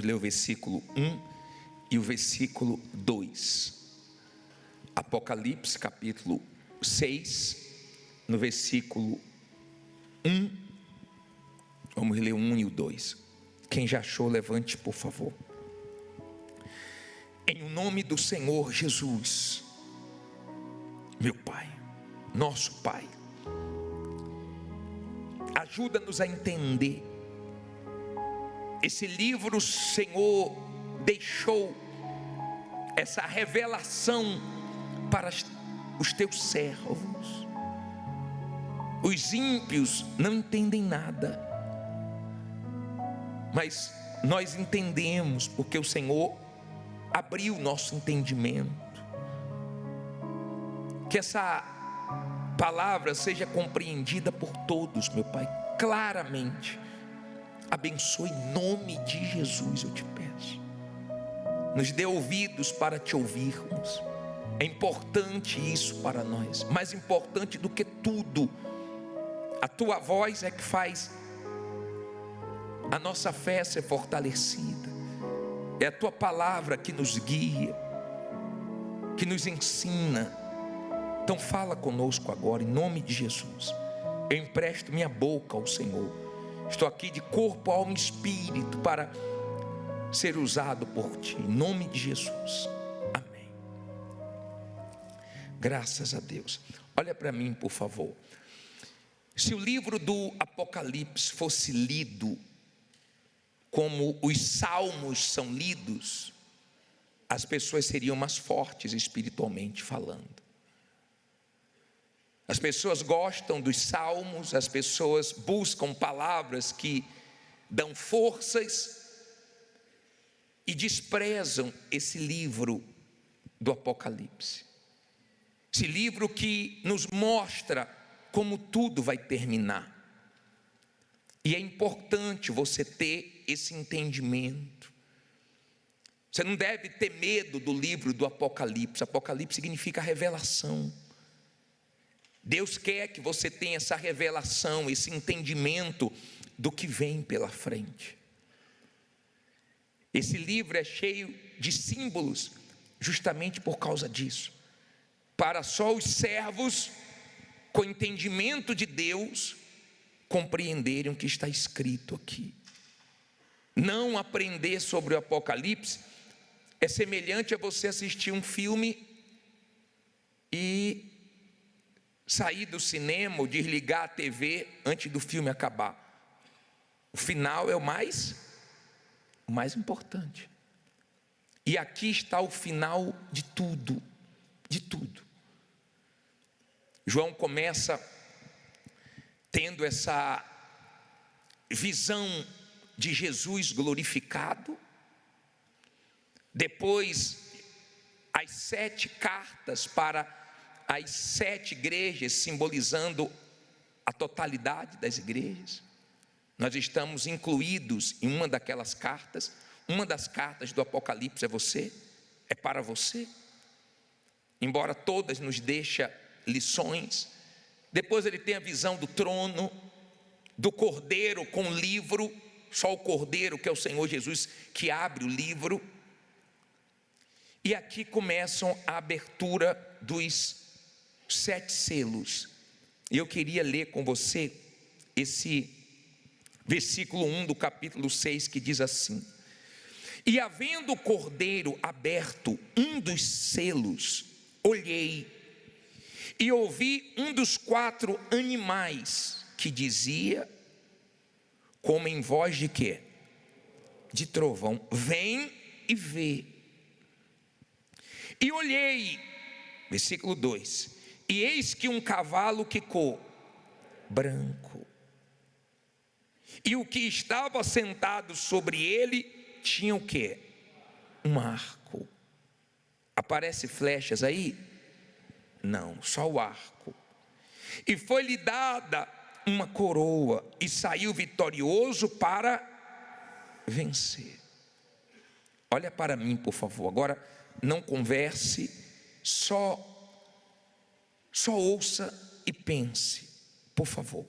ler o versículo 1 e o versículo 2. Apocalipse capítulo 6, no versículo 1. Vamos ler o 1 e o 2. Quem já achou, levante, por favor. Em nome do Senhor Jesus, meu Pai, nosso Pai, ajuda-nos a entender. Esse livro, o Senhor deixou essa revelação para os teus servos. Os ímpios não entendem nada, mas nós entendemos, porque o Senhor abriu o nosso entendimento. Que essa palavra seja compreendida por todos, meu Pai, claramente. Abençoe em nome de Jesus, eu te peço. Nos dê ouvidos para te ouvirmos. É importante isso para nós. Mais importante do que tudo, a tua voz é que faz a nossa fé ser fortalecida. É a tua palavra que nos guia, que nos ensina. Então fala conosco agora, em nome de Jesus. Eu empresto minha boca ao Senhor. Estou aqui de corpo, alma e espírito para ser usado por ti, em nome de Jesus. Amém. Graças a Deus. Olha para mim, por favor. Se o livro do Apocalipse fosse lido como os salmos são lidos, as pessoas seriam mais fortes espiritualmente falando. As pessoas gostam dos salmos, as pessoas buscam palavras que dão forças e desprezam esse livro do Apocalipse. Esse livro que nos mostra como tudo vai terminar. E é importante você ter esse entendimento. Você não deve ter medo do livro do Apocalipse. Apocalipse significa revelação. Deus quer que você tenha essa revelação, esse entendimento do que vem pela frente. Esse livro é cheio de símbolos, justamente por causa disso. Para só os servos com entendimento de Deus compreenderem o que está escrito aqui. Não aprender sobre o Apocalipse é semelhante a você assistir um filme e sair do cinema ou desligar a TV antes do filme acabar. O final é o mais importante. E aqui está o final de tudo, de tudo. João começa tendo essa visão de Jesus glorificado. Depois, as 7 cartas para as 7 igrejas, simbolizando a totalidade das igrejas. Nós estamos incluídos em uma daquelas cartas. Uma das cartas do Apocalipse é você, é para você. Embora todas nos deixem lições. Depois ele tem a visão do trono, do cordeiro com o livro. Só o cordeiro, que é o Senhor Jesus, que abre o livro. E aqui começam a abertura dos 7 selos. E eu queria ler com você esse versículo 1 do capítulo 6, que diz assim: E havendo o cordeiro aberto um dos selos, olhei e ouvi um dos 4 animais que dizia, como em voz de quê? De trovão: vem e vê. E olhei, versículo 2, e eis que um cavalo, que cor? Branco. E o que estava sentado sobre ele tinha o quê? Um arco. Aparece flechas aí? Não, só o arco. E foi-lhe dada uma coroa, e saiu vitorioso para vencer. Olha para mim, por favor. Agora não converse, só ouça e pense, por favor.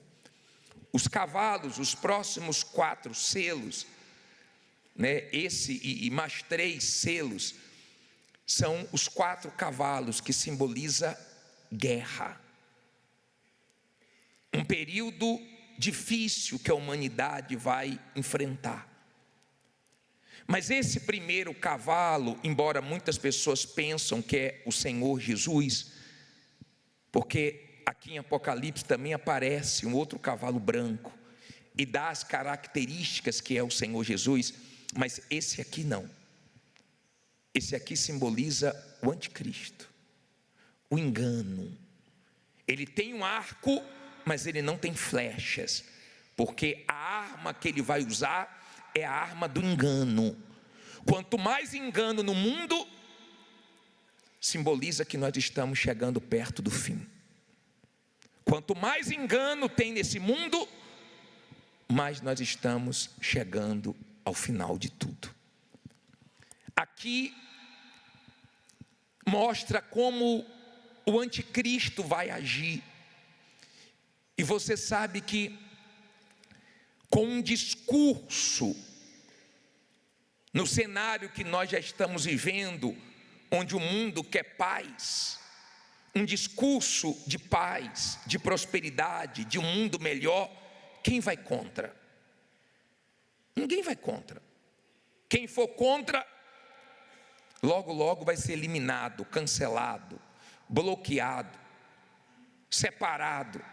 Os cavalos, os próximos 4 selos, né? Esse e mais 3 selos são os 4 cavalos que simboliza guerra. Um período difícil que a humanidade vai enfrentar. Mas esse primeiro cavalo, embora muitas pessoas pensam que é o Senhor Jesus, porque aqui em Apocalipse também aparece um outro cavalo branco e dá as características que é o Senhor Jesus, mas esse aqui não. Esse aqui simboliza o anticristo, o engano. Ele tem um arco, mas ele não tem flechas, porque a arma que ele vai usar é a arma do engano. Quanto mais engano no mundo, simboliza que nós estamos chegando perto do fim. Quanto mais engano tem nesse mundo, mais nós estamos chegando ao final de tudo. Aqui mostra como o anticristo vai agir. E você sabe que com um discurso, no cenário que nós já estamos vivendo, onde o mundo quer paz, um discurso de paz, de prosperidade, de um mundo melhor, quem vai contra? Ninguém vai contra. Quem for contra, logo, logo vai ser eliminado, cancelado, bloqueado, separado.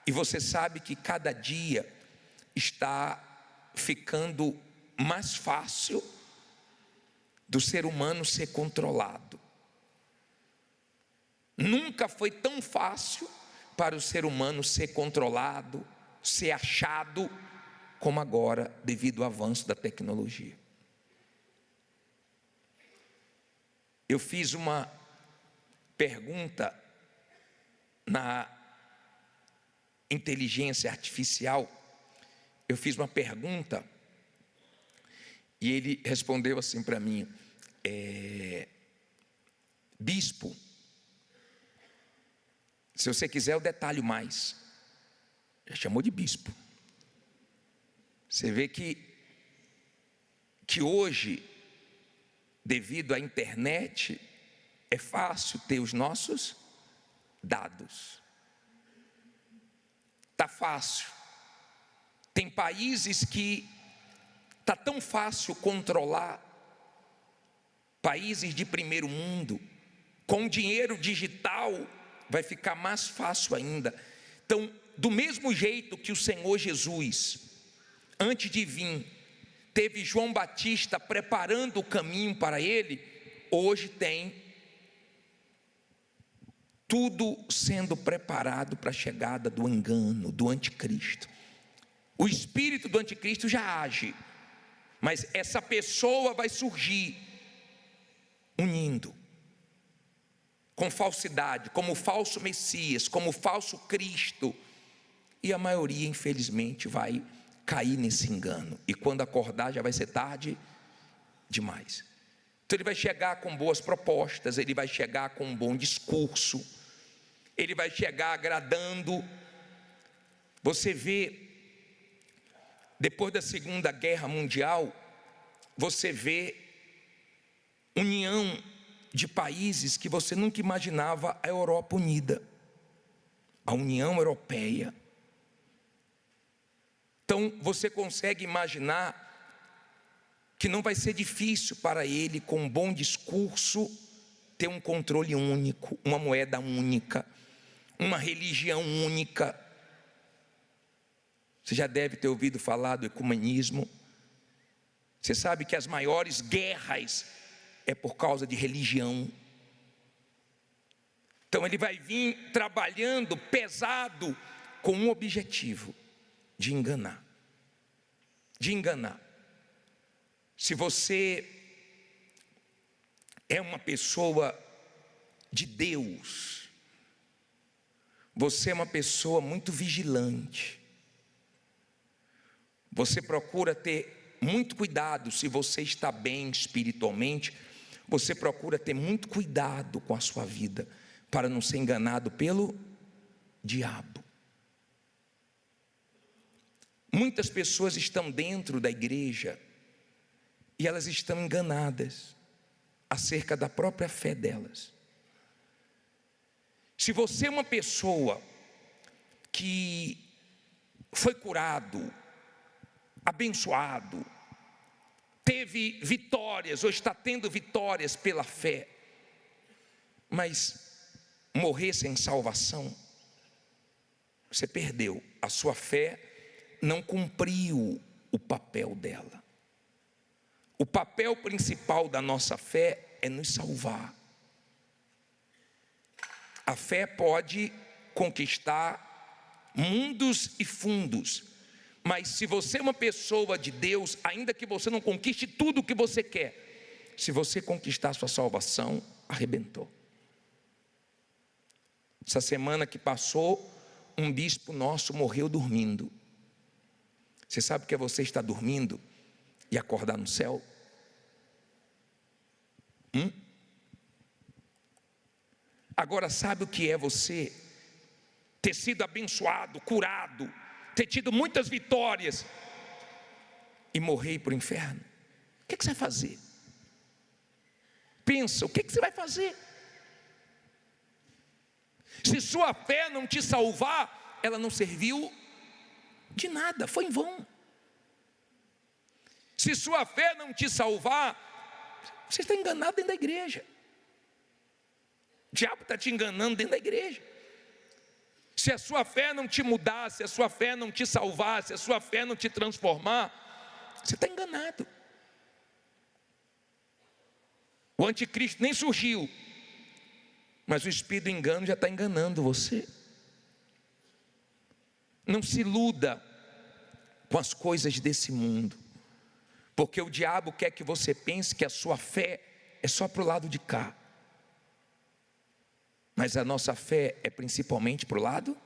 E você sabe que cada dia está ficando mais fácil do ser humano ser controlado. Nunca foi tão fácil para o ser humano ser controlado, ser achado, como agora, devido ao avanço da tecnologia. Eu fiz uma pergunta na inteligência artificial. Eu fiz uma pergunta e ele respondeu assim para mim: bispo, se você quiser eu detalho mais. Já chamou de bispo. Você vê que hoje, devido à internet, é fácil ter os nossos dados. Está fácil. Tem países que está tão fácil controlar, países de primeiro mundo, com dinheiro digital vai ficar mais fácil ainda. Então, do mesmo jeito que o Senhor Jesus, antes de vir, teve João Batista preparando o caminho para ele, hoje tem tudo sendo preparado para a chegada do engano, do anticristo. O espírito do anticristo já age, mas essa pessoa vai surgir unindo, com falsidade, como falso Messias, como falso Cristo, e a maioria infelizmente vai cair nesse engano, e quando acordar já vai ser tarde demais. Então ele vai chegar com boas propostas, ele vai chegar com um bom discurso, ele vai chegar agradando. Você vê, depois da Segunda Guerra Mundial, você vê união de países que você nunca imaginava, a Europa unida, a União Europeia. Então você consegue imaginar que não vai ser difícil para ele, com um bom discurso, ter um controle único, uma moeda única, uma religião única. Você já deve ter ouvido falar do ecumenismo. Você sabe que as maiores guerras é por causa de religião. Então ele vai vir trabalhando pesado com um objetivo: de enganar. De enganar. Se você é uma pessoa de Deus, você é uma pessoa muito vigilante. Você procura ter muito cuidado. Se você está bem espiritualmente, você procura ter muito cuidado com a sua vida, para não ser enganado pelo diabo. Muitas pessoas estão dentro da igreja e elas estão enganadas acerca da própria fé delas. Se você é uma pessoa que foi curado, abençoado, teve vitórias ou está tendo vitórias pela fé, mas morrer sem salvação, você perdeu. A sua fé não cumpriu o papel dela. O papel principal da nossa fé é nos salvar. A fé pode conquistar mundos e fundos, mas se você é uma pessoa de Deus, ainda que você não conquiste tudo o que você quer, se você conquistar a sua salvação, arrebentou. Essa semana que passou, um bispo nosso morreu dormindo. Você sabe o que é você estar dormindo e acordar no céu? Agora, sabe o que é você ter sido abençoado, curado, ter tido muitas vitórias e morrer e ir para o inferno? O que você vai fazer? Pensa, o que você vai fazer? Se sua fé não te salvar, ela não serviu de nada, foi em vão. Se sua fé não te salvar, você está enganado dentro da igreja. O diabo está te enganando dentro da igreja. Se a sua fé não te mudar, se a sua fé não te salvar, se a sua fé não te transformar, você está enganado. O anticristo nem surgiu, mas o espírito do engano já está enganando você. Não se iluda com as coisas desse mundo, porque o diabo quer que você pense que a sua fé é só para o lado de cá. Mas a nossa fé é principalmente para o lado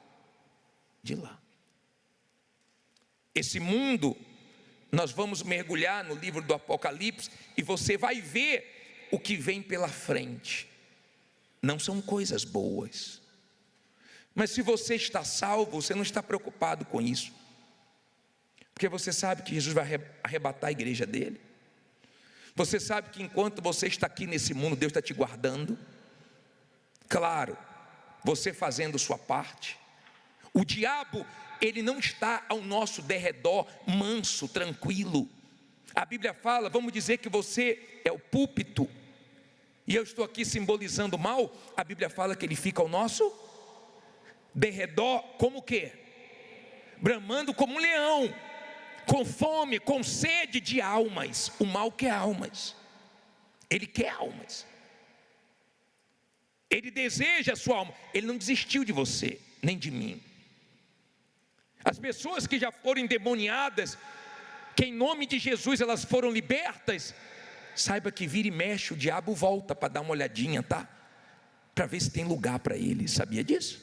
de lá. Esse mundo, nós vamos mergulhar no livro do Apocalipse e você vai ver o que vem pela frente. Não são coisas boas. Mas se você está salvo, você não está preocupado com isso. Porque você sabe que Jesus vai arrebatar a igreja dele. Você sabe que enquanto você está aqui nesse mundo, Deus está te guardando. Claro, você fazendo sua parte. O diabo, ele não está ao nosso derredor manso, tranquilo. A Bíblia fala, vamos dizer que você é o púlpito, e eu estou aqui simbolizando mal. A Bíblia fala que ele fica ao nosso derredor como o quê? Bramando como um leão, com fome, com sede de almas. O mal quer almas, ele quer almas. Ele deseja a sua alma. Ele não desistiu de você, nem de mim. As pessoas que já foram endemoniadas, que em nome de Jesus elas foram libertas, saiba que vira e mexe o diabo volta para dar uma olhadinha, tá? Para ver se tem lugar para ele. Sabia disso?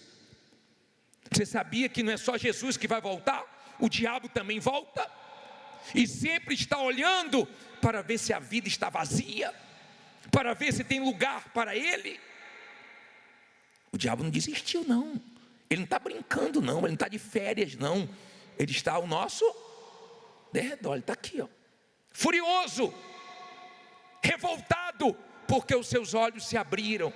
Você sabia que não é só Jesus que vai voltar? O diabo também volta. E sempre está olhando para ver se a vida está vazia, para ver se tem lugar para ele. O diabo não desistiu não, ele não está brincando não, ele não está de férias não, ele está ao nosso derredor, ele está aqui ó, furioso, revoltado, porque os seus olhos se abriram,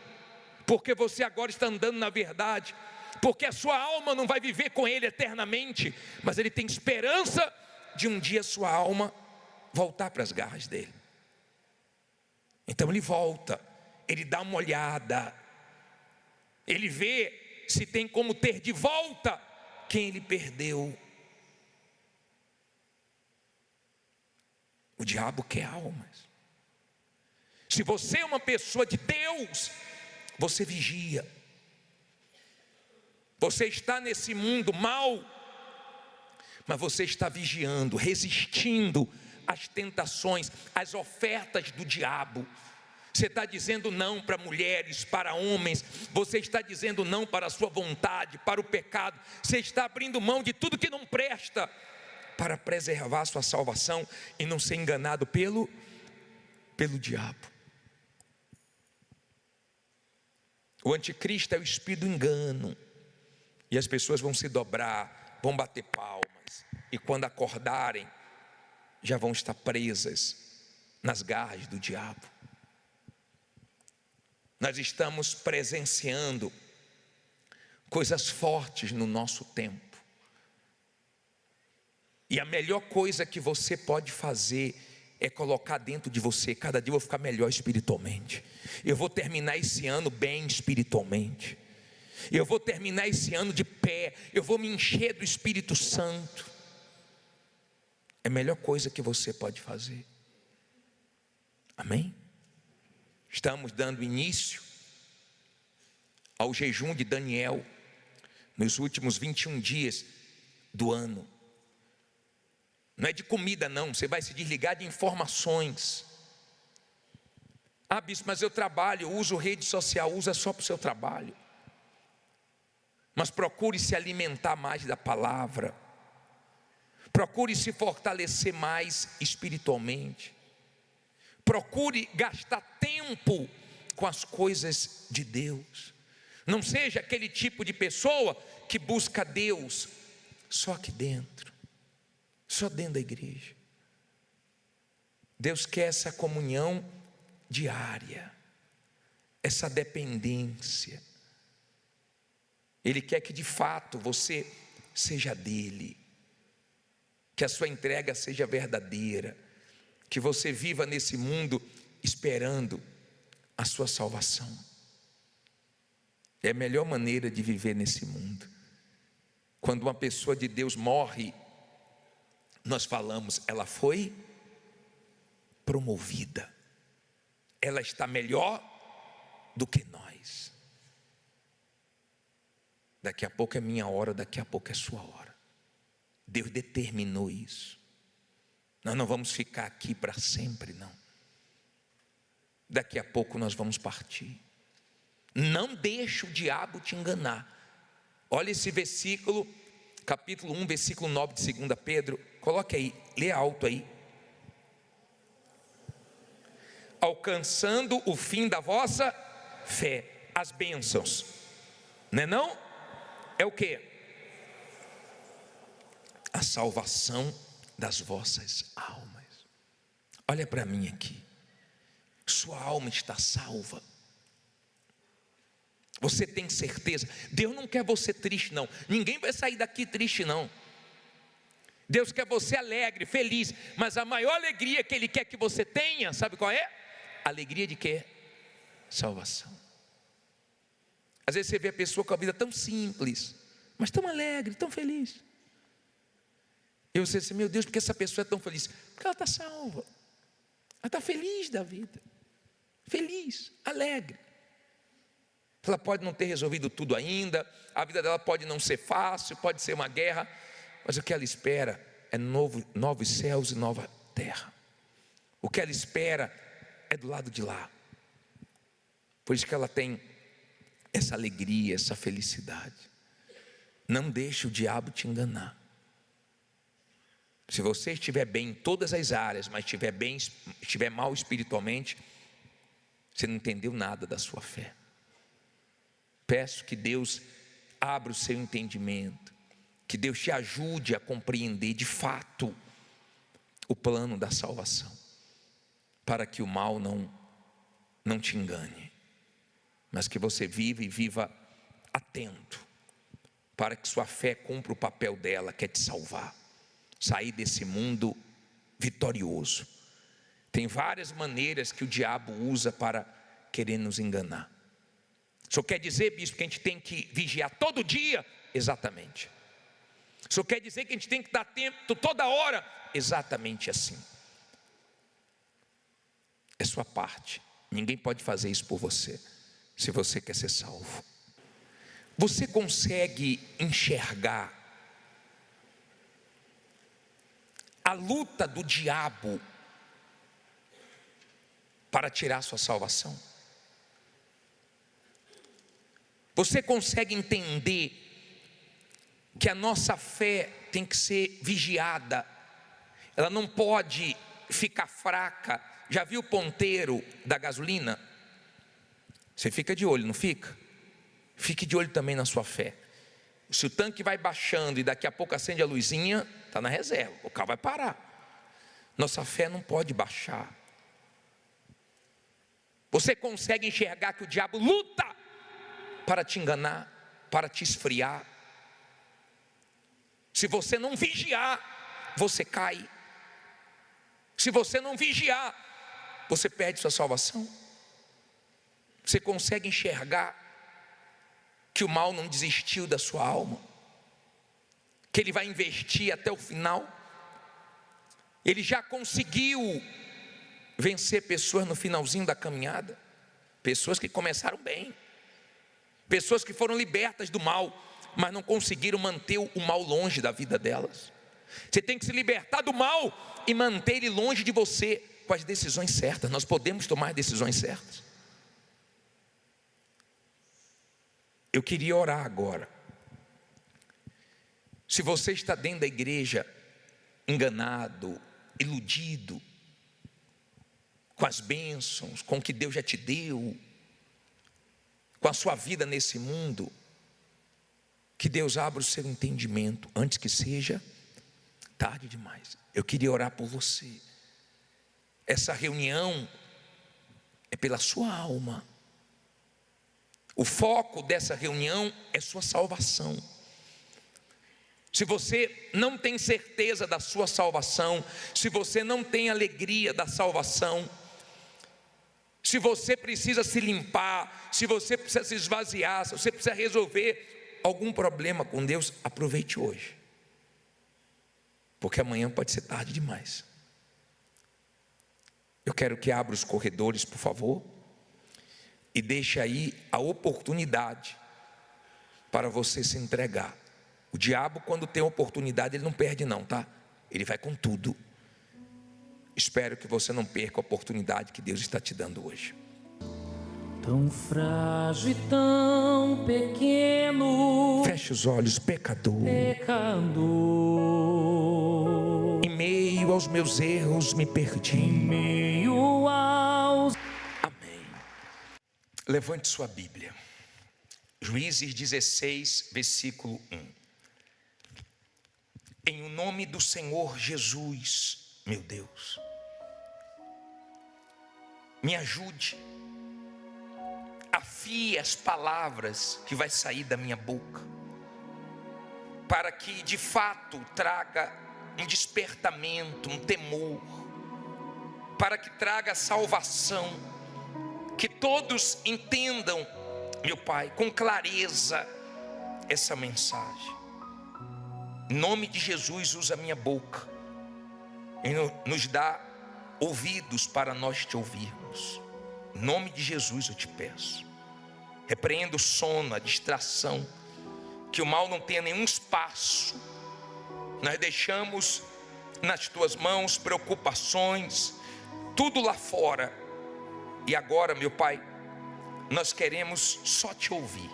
porque você agora está andando na verdade, porque a sua alma não vai viver com ele eternamente, mas ele tem esperança de um dia sua alma voltar para as garras dele. Então ele volta, ele dá uma olhada, ele vê se tem como ter de volta quem ele perdeu. O diabo quer almas. Se você é uma pessoa de Deus, você vigia. Você está nesse mundo mal, mas você está vigiando, resistindo às tentações, às ofertas do diabo. Você está dizendo não para mulheres, para homens. Você está dizendo não para a sua vontade, para o pecado. Você está abrindo mão de tudo que não presta para preservar a sua salvação e não ser enganado pelo diabo. O anticristo é o espírito do engano. E as pessoas vão se dobrar, vão bater palmas. E quando acordarem, já vão estar presas nas garras do diabo. Nós estamos presenciando coisas fortes no nosso tempo. E a melhor coisa que você pode fazer é colocar dentro de você: cada dia eu vou ficar melhor espiritualmente. Eu vou terminar esse ano bem espiritualmente. Eu vou terminar esse ano de pé. Eu vou me encher do Espírito Santo. É a melhor coisa que você pode fazer. Amém? Estamos dando início ao jejum de Daniel nos últimos 21 dias do ano. Não é de comida não, você vai se desligar de informações. Ah, bispo, mas eu trabalho, uso rede social. Usa só para o seu trabalho. Mas procure se alimentar mais da palavra. Procure se fortalecer mais espiritualmente. Procure gastar tempo com as coisas de Deus. Não seja aquele tipo de pessoa que busca Deus só aqui dentro, só dentro da igreja. Deus quer essa comunhão diária, essa dependência. Ele quer que de fato você seja dele, que a sua entrega seja verdadeira, que você viva nesse mundo esperando a sua salvação. É a melhor maneira de viver nesse mundo. Quando uma pessoa de Deus morre, nós falamos: ela foi promovida, ela está melhor do que nós. Daqui a pouco é minha hora, daqui a pouco é sua hora. Deus determinou isso. Nós não vamos ficar aqui para sempre, não. Daqui a pouco nós vamos partir. Não deixe o diabo te enganar. Olha esse versículo, capítulo 1, versículo 9 de 2 Pedro. Coloque aí, lê alto aí. Alcançando o fim da vossa fé, as bênçãos. Não é não? É o quê? A salvação das vossas almas. Olha para mim aqui. Sua alma está salva. Você tem certeza? Deus não quer você triste não. Ninguém vai sair daqui triste não. Deus quer você alegre, feliz. Mas a maior alegria que Ele quer que você tenha, sabe qual é? Alegria de quê? Salvação. Às vezes você vê a pessoa com a vida tão simples, mas tão alegre, tão feliz. E você diz: meu Deus, por que essa pessoa é tão feliz? Porque ela está salva. Ela está feliz da vida. Feliz, alegre. Ela pode não ter resolvido tudo ainda, a vida dela pode não ser fácil, pode ser uma guerra, mas o que ela espera é novos céus e nova terra. O que ela espera é do lado de lá. Por isso que ela tem essa alegria, essa felicidade. Não deixe o diabo te enganar. Se você estiver bem em todas as áreas, mas estiver mal espiritualmente, você não entendeu nada da sua fé. Peço que Deus abra o seu entendimento, que Deus te ajude a compreender de fato o plano da salvação, para que o mal não te engane, mas que você viva atento, para que sua fé cumpra o papel dela, que é te salvar, sair desse mundo vitorioso. Tem várias maneiras que o diabo usa para querer nos enganar. O senhor quer dizer, bispo, que a gente tem que vigiar todo dia? Exatamente. O senhor quer dizer que a gente tem que dar tempo toda hora? Exatamente assim. É sua parte. Ninguém pode fazer isso por você, se você quer ser salvo. Você consegue enxergar a luta do diabo para tirar sua salvação? Você consegue entender que a nossa fé tem que ser vigiada? Ela não pode ficar fraca. Já viu o ponteiro da gasolina? Você fica de olho, não fica? Fique de olho também na sua fé. Se o tanque vai baixando e daqui a pouco acende a luzinha, está na reserva, o carro vai parar. Nossa fé não pode baixar. Você consegue enxergar que o diabo luta para te enganar, para te esfriar. Se você não vigiar, você cai. Se você não vigiar, você perde sua salvação. Você consegue enxergar que o mal não desistiu da sua alma, que ele vai investir até o final. Ele já conseguiu vencer pessoas no finalzinho da caminhada, pessoas que começaram bem, pessoas que foram libertas do mal, mas não conseguiram manter o mal longe da vida delas. Você tem que se libertar do mal e manter ele longe de você com as decisões certas. Nós podemos tomar decisões certas. Eu queria orar agora. Se você está dentro da igreja enganado, iludido com as bênçãos, com o que Deus já te deu, com a sua vida nesse mundo, que Deus abra o seu entendimento antes que seja tarde demais. Eu queria orar por você. Essa reunião é pela sua alma. O foco dessa reunião é sua salvação. Se você não tem certeza da sua salvação, se você não tem alegria da salvação, se você precisa se limpar, se você precisa se esvaziar, se você precisa resolver algum problema com Deus, aproveite hoje, porque amanhã pode ser tarde demais. Eu quero que abra os corredores, por favor, e deixe aí a oportunidade para você se entregar. O diabo, quando tem oportunidade, ele não perde não, tá? Ele vai com tudo. Espero que você não perca a oportunidade que Deus está te dando hoje. Tão frágil e tão pequeno, Feche os olhos, pecador. pecador. Em meio aos meus erros me perdi. Em meio aos... Amém. Levante sua Bíblia. Juízes 16, versículo 1. Em o nome do Senhor Jesus, meu Deus, me ajude, afie as palavras que vai sair da minha boca, para que de fato traga um despertamento, um temor, para que traga salvação, que todos entendam, meu Pai, com clareza essa mensagem. Em nome de Jesus, usa a minha boca e nos dá ouvidos para nós te ouvirmos. Em nome de Jesus eu te peço. Repreenda o sono, a distração, que o mal não tenha nenhum espaço. Nós deixamos nas tuas mãos preocupações, tudo lá fora. E agora, meu Pai, nós queremos só te ouvir.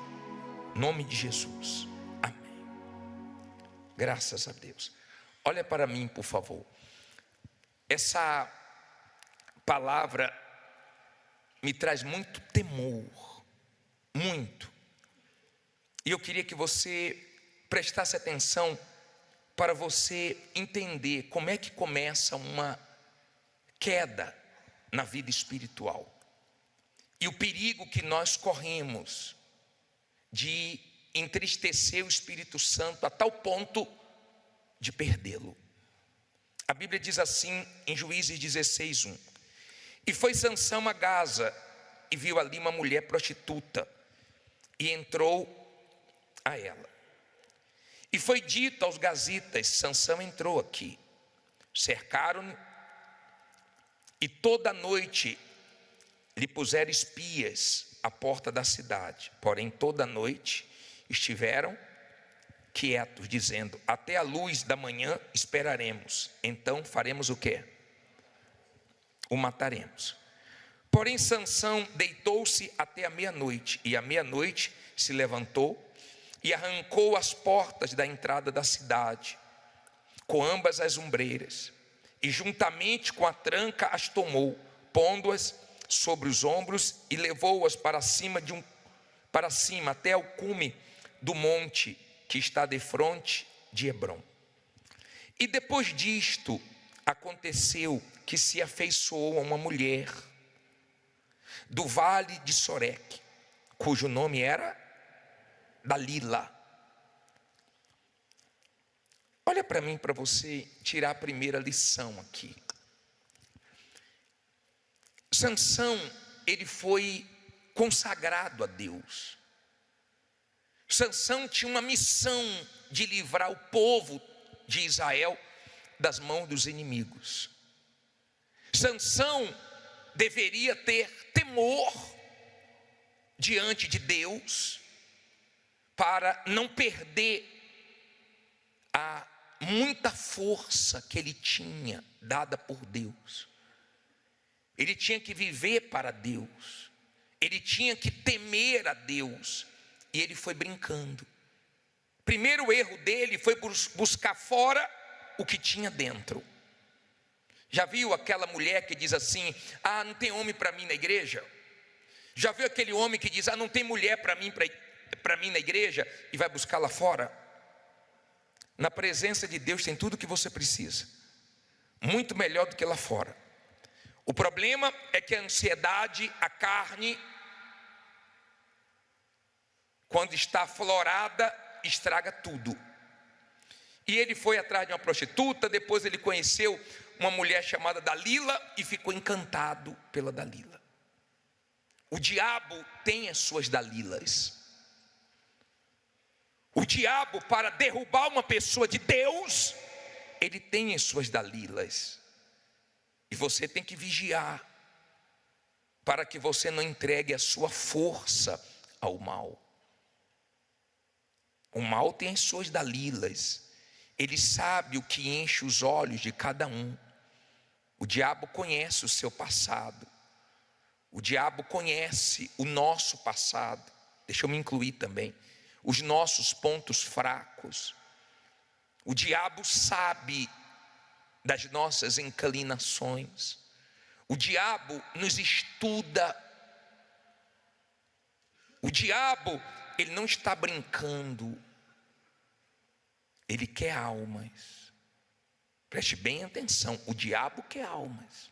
Em nome de Jesus. Amém. Graças a Deus. Olha para mim, por favor. Essa palavra me traz muito temor. Muito. E eu queria que você prestasse atenção para você entender como é que começa uma queda na vida espiritual. E o perigo que nós corremos de entristecer o Espírito Santo a tal ponto de perdê-lo. A Bíblia diz assim em Juízes 16, 1. E foi Sansão a Gaza e viu ali uma mulher prostituta e entrou a ela. E foi dito aos gazitas: Sansão entrou aqui. Cercaram-no e toda noite lhe puseram espias à porta da cidade. Porém toda noite estiveram quietos, dizendo: até a luz da manhã esperaremos, então faremos o quê? O mataremos. Porém Sansão deitou-se até a meia-noite, e à meia-noite se levantou e arrancou as portas da entrada da cidade, com ambas as ombreiras, e juntamente com a tranca as tomou, pondo-as sobre os ombros, e levou-as para cima até o cume do monte que está defronte de Hebrom. E depois disto aconteceu que se afeiçoou a uma mulher do vale de Soreque, cujo nome era Dalila. Olha para mim, para você tirar a primeira lição aqui. Sansão, ele foi consagrado a Deus. Sansão tinha uma missão de livrar o povo de Israel das mãos dos inimigos. Sansão deveria ter temor diante de Deus para não perder a muita força que ele tinha dada por Deus. Ele tinha que viver para Deus, ele tinha que temer a Deus, e ele foi brincando. Primeiro erro dele foi buscar fora o que tinha dentro. Já viu aquela mulher que diz assim: ah, não tem homem para mim na igreja? Já viu aquele homem que diz: ah, não tem mulher para mim na igreja, e vai buscar lá fora? Na presença de Deus tem tudo o que você precisa, muito melhor do que lá fora. O problema é que a ansiedade, a carne, quando está aflorada, estraga tudo. E ele foi atrás de uma prostituta, depois ele conheceu uma mulher chamada Dalila e ficou encantado pela Dalila. O diabo tem as suas Dalilas. O diabo, para derrubar uma pessoa de Deus, ele tem as suas Dalilas. E você tem que vigiar, para que você não entregue a sua força ao mal. O mal tem as suas Dalilas. Ele sabe o que enche os olhos de cada um. O diabo conhece o seu passado. O diabo conhece o nosso passado. Deixa eu me incluir também. Os nossos pontos fracos. O diabo sabe das nossas inclinações. O diabo nos estuda. O diabo, ele não está brincando. Ele quer almas. Preste bem atenção, o diabo quer almas.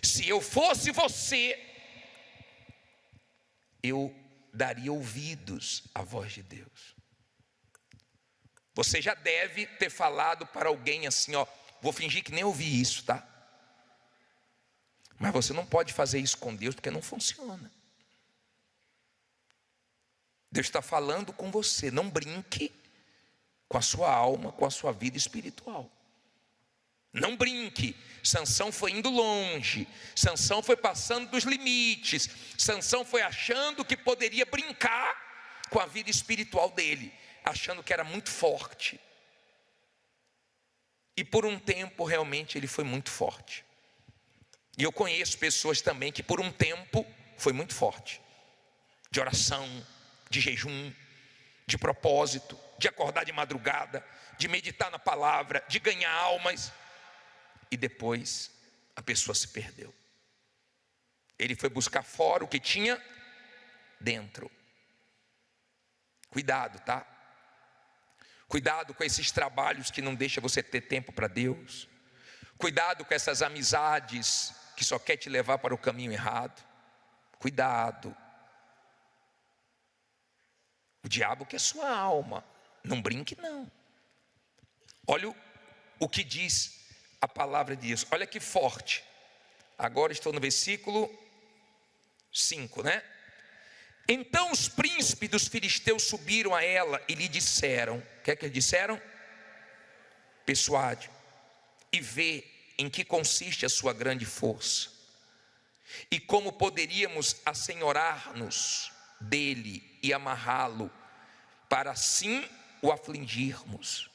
Se eu fosse você, eu daria ouvidos à voz de Deus. Você já deve ter falado para alguém assim, ó, vou fingir que nem ouvi isso, tá? Mas você não pode fazer isso com Deus, porque não funciona. Deus está falando com você, não brinque com a sua alma, com a sua vida espiritual. Não brinque. Sansão foi indo longe, Sansão foi passando dos limites, Sansão foi achando que poderia brincar com a vida espiritual dele, achando que era muito forte. E por um tempo realmente ele foi muito forte. E eu conheço pessoas também que por um tempo foi muito forte, de oração, de jejum, de propósito, de acordar de madrugada, de meditar na palavra, de ganhar almas. E depois a pessoa se perdeu. Ele foi buscar fora o que tinha dentro. Cuidado, tá? Cuidado com esses trabalhos que não deixam você ter tempo para Deus. Cuidado com essas amizades que só quer te levar para o caminho errado. Cuidado. O diabo quer sua alma. Não brinque não. Olha o que diz a palavra de Deus. Olha que forte. Agora estou no versículo 5, né? Então os príncipes dos filisteus subiram a ela e lhe disseram. O que é que eles disseram? Persuade e vê em que consiste a sua grande força, e como poderíamos assenhorar-nos dele e amarrá-lo, para assim o afligirmos.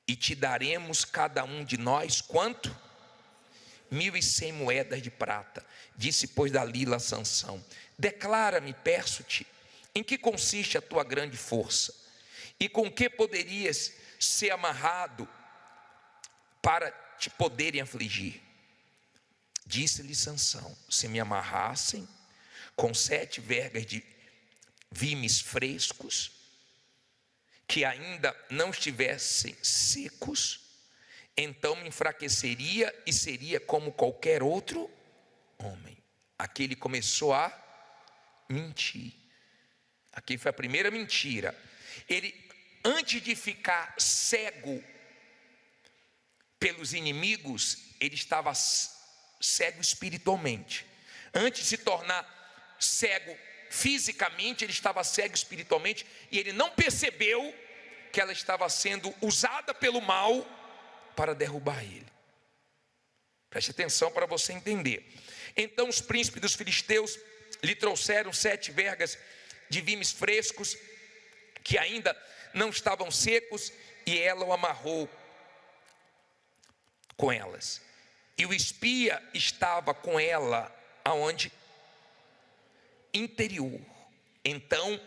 E te daremos cada um de nós quanto? 1.100 moedas de prata. Disse, pois, Dalila a Sansão: declara-me, peço-te, em que consiste a tua grande força, e com que poderias ser amarrado para te poderem afligir? Disse-lhe Sansão: se me amarrassem com 7 vergas de vimes frescos, que ainda não estivessem secos, então me enfraqueceria e seria como qualquer outro homem. Aqui ele começou a mentir. Aqui foi a primeira mentira. Ele, antes de ficar cego pelos inimigos, ele estava cego espiritualmente. Antes de se tornar cego fisicamente, ele estava cego espiritualmente, e ele não percebeu que ela estava sendo usada pelo mal para derrubar ele. Preste atenção para você entender. Então os príncipes dos filisteus lhe trouxeram 7 vergas de vimes frescos, que ainda não estavam secos, e ela o amarrou com elas. E o espia estava com ela aonde? Interior. Então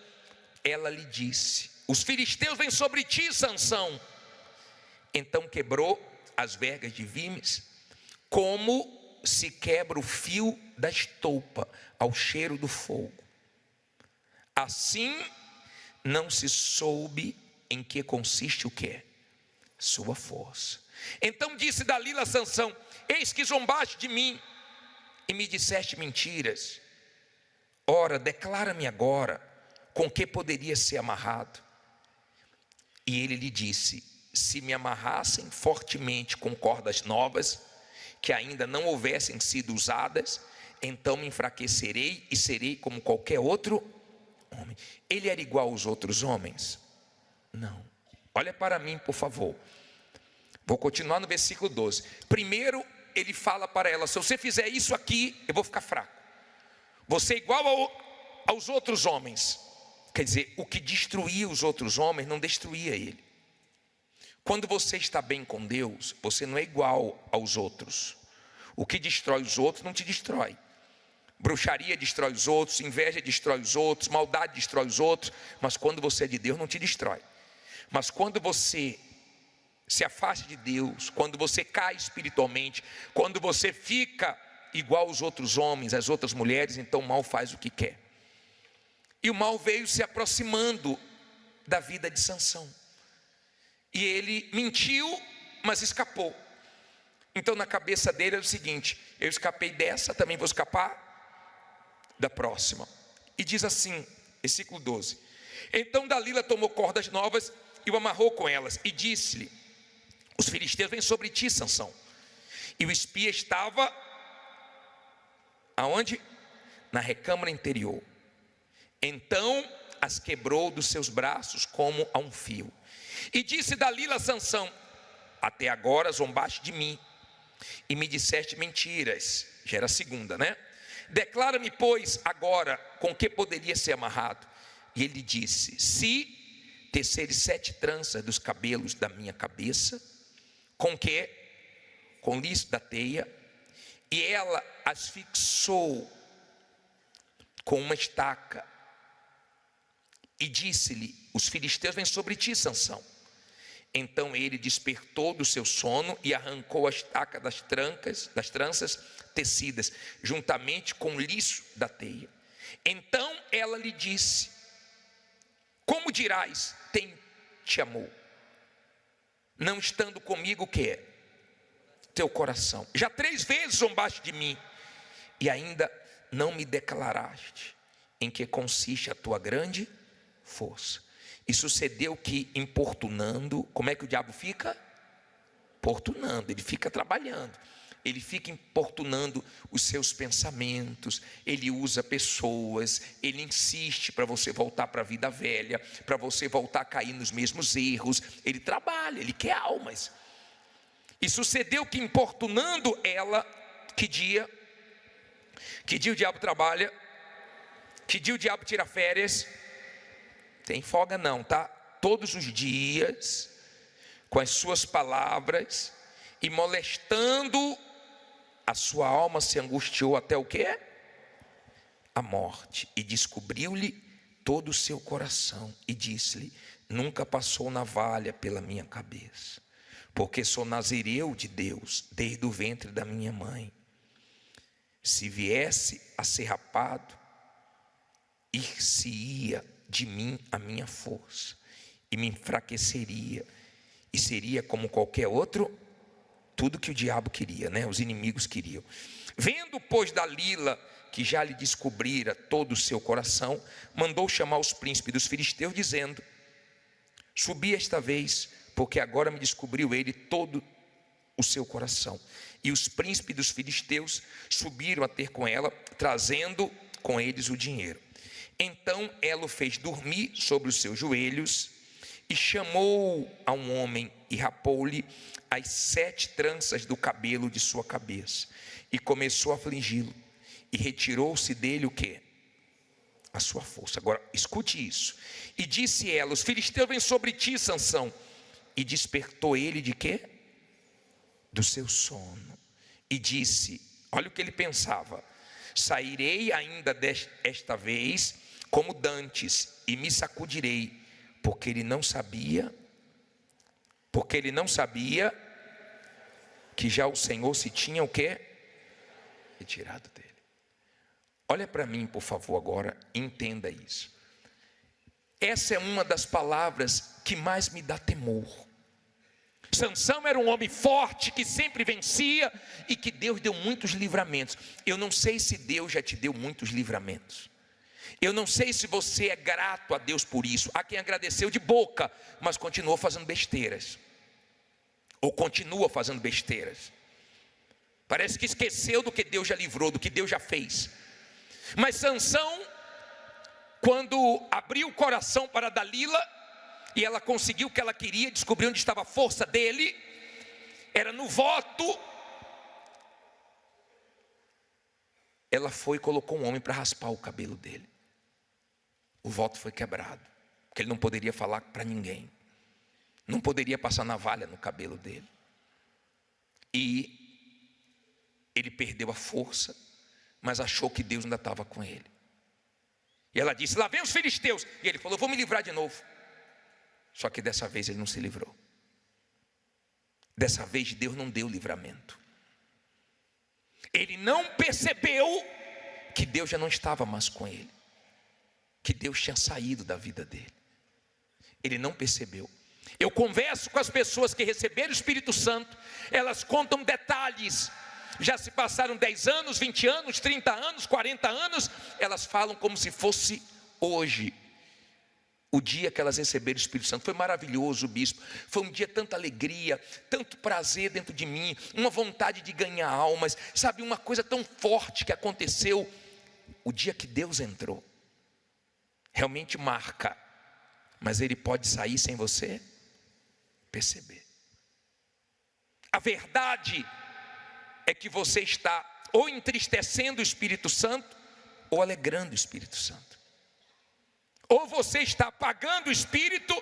ela lhe disse: os filisteus vêm sobre ti, Sansão. Então quebrou as vergas de vimes, como se quebra o fio da estopa ao cheiro do fogo. Assim não se soube em que consiste o quê? Sua força. Então disse Dalila a Sansão: eis que zombaste de mim e me disseste mentiras. Ora, declara-me agora com que poderia ser amarrado. E ele lhe disse: se me amarrassem fortemente com cordas novas, que ainda não houvessem sido usadas, então me enfraquecerei e serei como qualquer outro homem. Ele era igual aos outros homens? Não. Olha para mim, por favor. Vou continuar no versículo 12. Primeiro ele fala para ela: se você fizer isso aqui, eu vou ficar fraco. Você é igual aos outros homens. Quer dizer, o que destruía os outros homens não destruía ele. Quando você está bem com Deus, você não é igual aos outros. O que destrói os outros não te destrói. Bruxaria destrói os outros, inveja destrói os outros, maldade destrói os outros. Mas quando você é de Deus, não te destrói. Mas quando você se afasta de Deus, quando você cai espiritualmente, quando você fica igual aos outros homens, às outras mulheres, então o mal faz o que quer. E o mal veio se aproximando da vida de Sansão. E ele mentiu, mas escapou. Então na cabeça dele é o seguinte: eu escapei dessa, também vou escapar da próxima. E diz assim, versículo 12: então Dalila tomou cordas novas e o amarrou com elas, e disse-lhe: os filisteus vêm sobre ti, Sansão. E o espia estava aonde? Na recâmara interior. Então as quebrou dos seus braços como a um fio. E disse Dalila a Sansão: até agora zombaste de mim e me disseste mentiras. Já era a segunda, né? Declara-me, pois, agora com que poderia ser amarrado. E ele disse: se teceres 7 tranças dos cabelos da minha cabeça, com que? Com liço da teia. E ela as fixou com uma estaca. E disse-lhe: os filisteus vêm sobre ti, Sansão. Então ele despertou do seu sono e arrancou a estaca das tranças tecidas, juntamente com o liço da teia. Então ela lhe disse: como dirás, te amou, não estando comigo o que é? Teu coração. Já 3 vezes zombaste de mim, e ainda não me declaraste em que consiste a tua grande força. E sucedeu que, importunando, como é que o diabo fica? Importunando, ele fica trabalhando. Ele fica importunando os seus pensamentos, ele usa pessoas, ele insiste para você voltar para a vida velha, para você voltar a cair nos mesmos erros. Ele trabalha, ele quer almas. E sucedeu que, importunando ela, que dia o diabo trabalha? Que dia o diabo tira férias? Tem folga não, tá? Todos os dias, com as suas palavras, e molestando, a sua alma se angustiou até o quê? A morte. E descobriu-lhe todo o seu coração, e disse-lhe: nunca passou navalha pela minha cabeça, porque sou nazireu de Deus desde o ventre da minha mãe. Se viesse a ser rapado, ir-se-ia de mim a minha força, e me enfraqueceria, e seria como qualquer outro. Tudo que o diabo queria, né? Os inimigos queriam. Vendo, pois, Dalila que já lhe descobrira todo o seu coração, mandou chamar os príncipes dos filisteus, dizendo: subi esta vez, porque agora me descobriu ele todo o seu coração. E os príncipes dos filisteus subiram a ter com ela, trazendo com eles o dinheiro. Então ela o fez dormir sobre os seus joelhos, e chamou a um homem e rapou-lhe as 7 tranças do cabelo de sua cabeça, e começou a afligi-lo, e retirou-se dele o quê? A sua força. Agora escute isso. E disse ela: os filisteus vêm sobre ti, Sansão. E despertou ele de quê? Do seu sono. E disse, olha o que ele pensava: sairei ainda esta vez como dantes, e me sacudirei, porque ele não sabia que já o Senhor se tinha o quê? Retirado dele. Olha para mim, por favor, agora, entenda isso. Essa é uma das palavras que mais me dá temor. Sansão era um homem forte, que sempre vencia, e que Deus deu muitos livramentos. Eu não sei se Deus já te deu muitos livramentos. Eu não sei se você é grato a Deus por isso. Há quem agradeceu de boca, mas continuou fazendo besteiras. Ou continua fazendo besteiras. Parece que esqueceu do que Deus já livrou, do que Deus já fez. Mas Sansão, quando abriu o coração para Dalila, e ela conseguiu o que ela queria, descobriu onde estava a força dele, era no voto. Ela foi e colocou um homem para raspar o cabelo dele. O voto foi quebrado, porque ele não poderia falar para ninguém, não poderia passar navalha no cabelo dele, e ele perdeu a força, mas achou que Deus ainda estava com ele. E ela disse: lá vem os filisteus. E ele falou: vou me livrar de novo. Só que dessa vez ele não se livrou. Dessa vez Deus não deu livramento. Ele não percebeu que Deus já não estava mais com ele, que Deus tinha saído da vida dele. Ele não percebeu. Eu converso com as pessoas que receberam o Espírito Santo, elas contam detalhes. Já se passaram 10 anos, 20 anos, 30 anos, 40 anos, elas falam como se fosse hoje. O dia que elas receberam o Espírito Santo foi maravilhoso, bispo. Foi um dia tanta alegria, tanto prazer dentro de mim, uma vontade de ganhar almas, sabe, uma coisa tão forte que aconteceu. O dia que Deus entrou, realmente marca, mas ele pode sair sem você perceber. A verdade é que você está ou entristecendo o Espírito Santo, ou alegrando o Espírito Santo. Ou você está apagando o Espírito,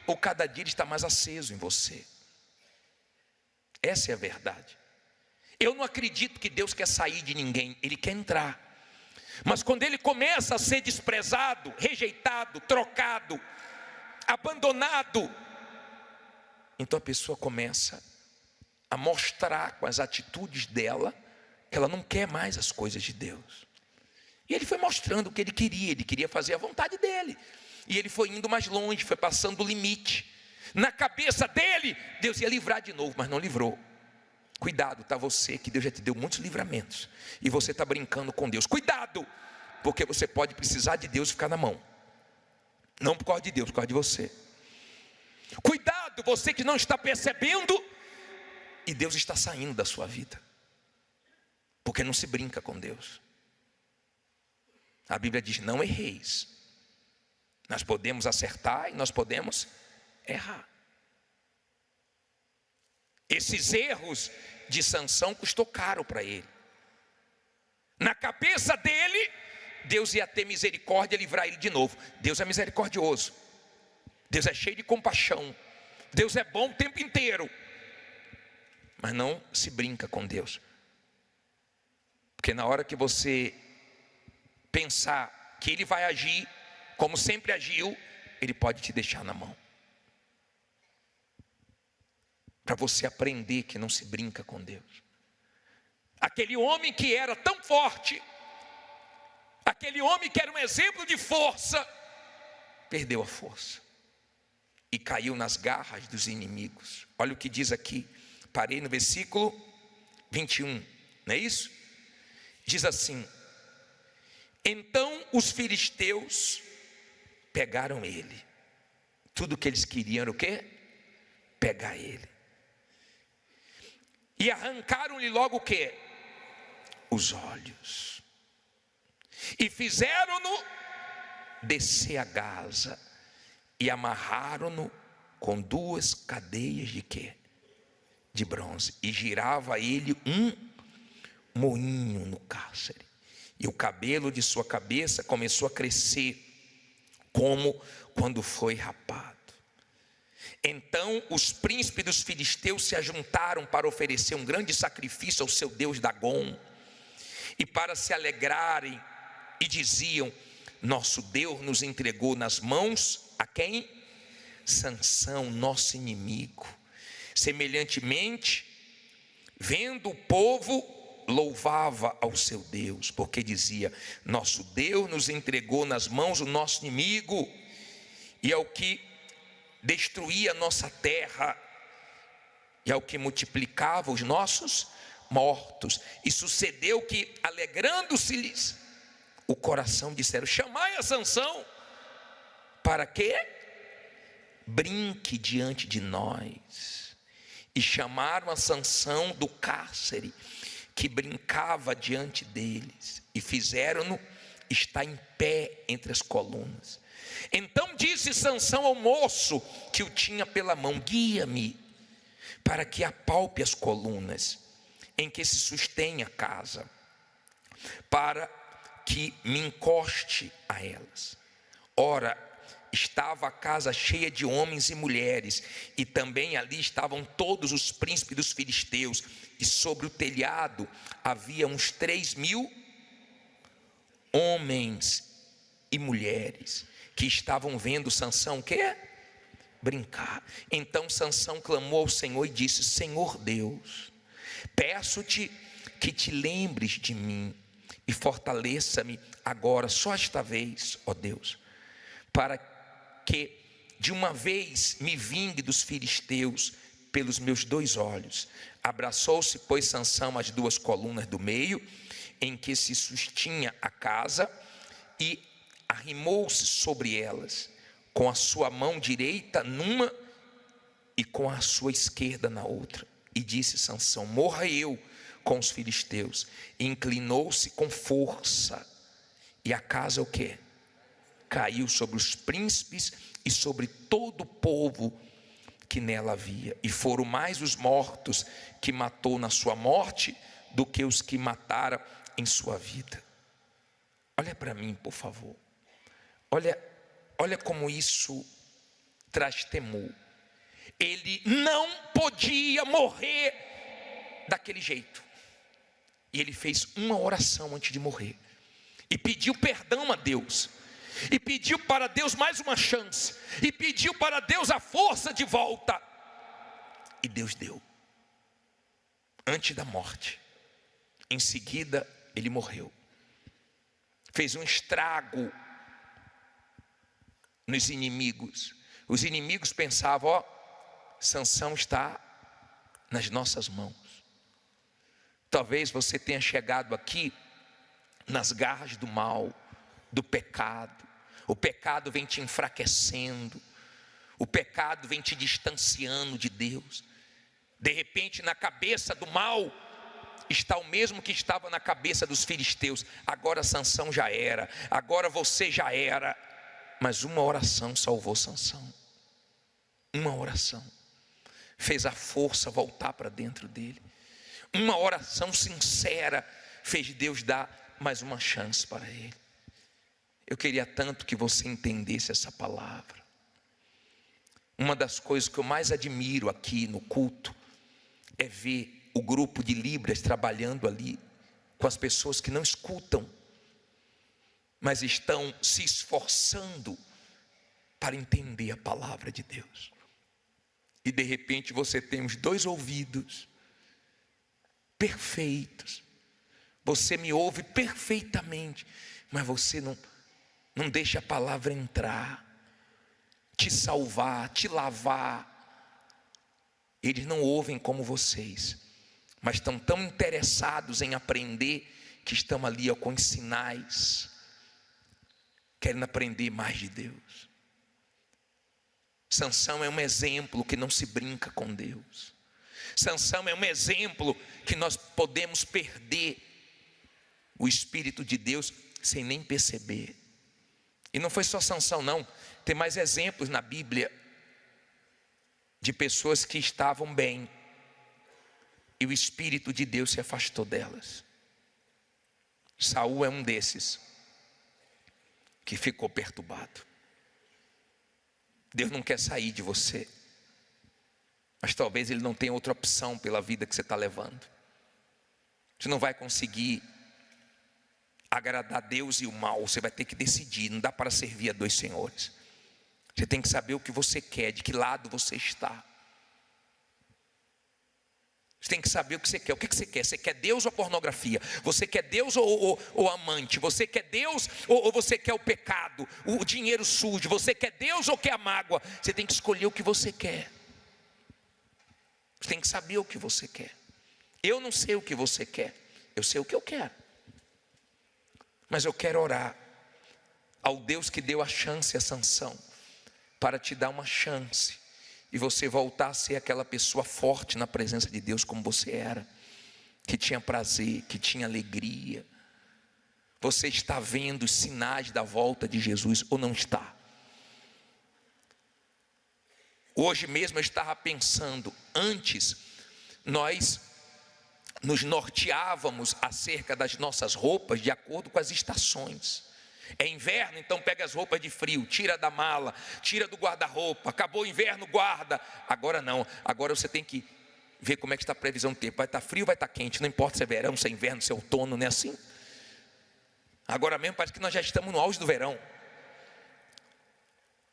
ou cada dia ele está mais aceso em você. Essa é a verdade. Eu não acredito que Deus quer sair de ninguém, Ele quer entrar. Mas quando Ele começa a ser desprezado, rejeitado, trocado, abandonado, então a pessoa começa a mostrar com as atitudes dela que ela não quer mais as coisas de Deus. E ele foi mostrando o que ele queria fazer a vontade dele. E ele foi indo mais longe, foi passando o limite. Na cabeça dele, Deus ia livrar de novo, mas não livrou. Cuidado, está você, que Deus já te deu muitos livramentos, e você está brincando com Deus. Cuidado, porque você pode precisar de Deus e ficar na mão. Não por causa de Deus, por causa de você. Cuidado, você que não está percebendo, e Deus está saindo da sua vida. Porque não se brinca com Deus. A Bíblia diz: não erreis. Nós podemos acertar e nós podemos errar. Esses erros de Sansão custou caro para ele. Na cabeça dele, Deus ia ter misericórdia e livrar ele de novo. Deus é misericordioso. Deus é cheio de compaixão. Deus é bom o tempo inteiro. Mas não se brinca com Deus. Porque na hora que você pensar que Ele vai agir como sempre agiu, Ele pode te deixar na mão. Para você aprender que não se brinca com Deus. Aquele homem que era tão forte, aquele homem que era um exemplo de força, perdeu a força e caiu nas garras dos inimigos. Olha o que diz aqui, parei no versículo 21, não é isso? Diz assim: Então os filisteus pegaram ele. Tudo que eles queriam era o quê? Pegar ele. E arrancaram-lhe logo o quê? Os olhos. E fizeram-no descer a Gaza. E amarraram-no com 2 cadeias de quê? De bronze. E girava ele um moinho no cárcere. E o cabelo de sua cabeça começou a crescer, como quando foi rapado. Então os príncipes dos filisteus se ajuntaram para oferecer um grande sacrifício ao seu deus Dagom, e para se alegrarem, e diziam: nosso Deus nos entregou nas mãos a quem? Sansão, nosso inimigo. Semelhantemente, vendo o povo, louvava ao seu Deus, porque dizia: nosso Deus nos entregou nas mãos o nosso inimigo, e é o que destruía a nossa terra, e é o que multiplicava os nossos mortos. E sucedeu que, alegrando-se-lhes o coração, disseram: chamai a Sansão, para que brinque diante de nós. E chamaram a Sansão do cárcere, que brincava diante deles, e fizeram-no estar em pé entre as colunas. Então disse Sansão ao moço que o tinha pela mão: guia-me, para que apalpe as colunas em que se sustém a casa, para que me encoste a elas. Ora, estava a casa cheia de homens e mulheres, e também ali estavam todos os príncipes dos filisteus, e sobre o telhado havia uns 3.000 homens e mulheres, que estavam vendo Sansão, o quê? Brincar. Então Sansão clamou ao Senhor e disse: Senhor Deus, peço-te que te lembres de mim, e fortaleça-me agora, só esta vez, ó Deus, para que de uma vez me vingue dos filisteus pelos meus 2 olhos. Abraçou-se, pois, Sansão às 2 colunas do meio, em que se sustinha a casa, e arrimou-se sobre elas, com a sua mão direita numa e com a sua esquerda na outra. E disse Sansão: morra eu com os filisteus. E inclinou-se com força, e a casa o quê? Caiu sobre os príncipes e sobre todo o povo que nela havia. E foram mais os mortos que matou na sua morte do que os que matara em sua vida. Olha para mim, por favor. Olha como isso traz temor. Ele não podia morrer daquele jeito. E ele fez uma oração antes de morrer. E pediu perdão a Deus. E pediu para Deus mais uma chance. E pediu para Deus a força de volta. E Deus deu. Antes da morte. Em seguida, ele morreu. Fez um estrago nos inimigos. Os inimigos pensavam: ó, Sansão está nas nossas mãos. Talvez você tenha chegado aqui nas garras do mal, do pecado. O pecado vem te enfraquecendo. O pecado vem te distanciando de Deus. De repente, na cabeça do mal está o mesmo que estava na cabeça dos filisteus. Agora Sansão já era, agora você já era. Mas uma oração salvou Sansão. Uma oração fez a força voltar para dentro dele. Uma oração sincera fez Deus dar mais uma chance para ele. Eu queria tanto que você entendesse essa palavra. Uma das coisas que eu mais admiro aqui no culto é ver o grupo de Libras trabalhando ali com as pessoas que não escutam, mas estão se esforçando para entender a palavra de Deus. E de repente você tem os 2 ouvidos perfeitos. Você me ouve perfeitamente, mas você não deixa a palavra entrar, te salvar, te lavar. Eles não ouvem como vocês, mas estão tão interessados em aprender que estão ali com os sinais querendo aprender mais de Deus. Sansão é um exemplo que não se brinca com Deus. Sansão é um exemplo que nós podemos perder o Espírito de Deus sem nem perceber. E não foi só Sansão não, tem mais exemplos na Bíblia de pessoas que estavam bem e o Espírito de Deus se afastou delas. Saul é um desses que ficou perturbado. Deus não quer sair de você, mas talvez Ele não tenha outra opção pela vida que você está levando. Você não vai conseguir agradar Deus e o mal, você vai ter que decidir. Não dá para servir a dois senhores. Você tem que saber o que você quer, de que lado você está. Você tem que saber o que você quer. O que você quer? Você quer Deus ou pornografia? Você quer Deus ou amante? Você quer Deus ou você quer o pecado, o dinheiro sujo? Você quer Deus ou quer a mágoa? Você tem que escolher o que você quer. Você tem que saber o que você quer. Eu não sei o que você quer, eu sei o que eu quero. Mas eu quero orar ao Deus que deu a chance a Sansão, para te dar uma chance e você voltar a ser aquela pessoa forte na presença de Deus como você era, que tinha prazer, que tinha alegria. Você está vendo os sinais da volta de Jesus ou não está? Hoje mesmo eu estava pensando, antes nós nos norteávamos acerca das nossas roupas de acordo com as estações. É inverno, então pega as roupas de frio, tira da mala, tira do guarda-roupa. Acabou o inverno, guarda. Agora não, agora você tem que ver como é que está a previsão do tempo. Vai estar frio, vai estar quente, não importa se é verão, se é inverno, se é outono, não é assim? Agora mesmo parece que nós já estamos no auge do verão.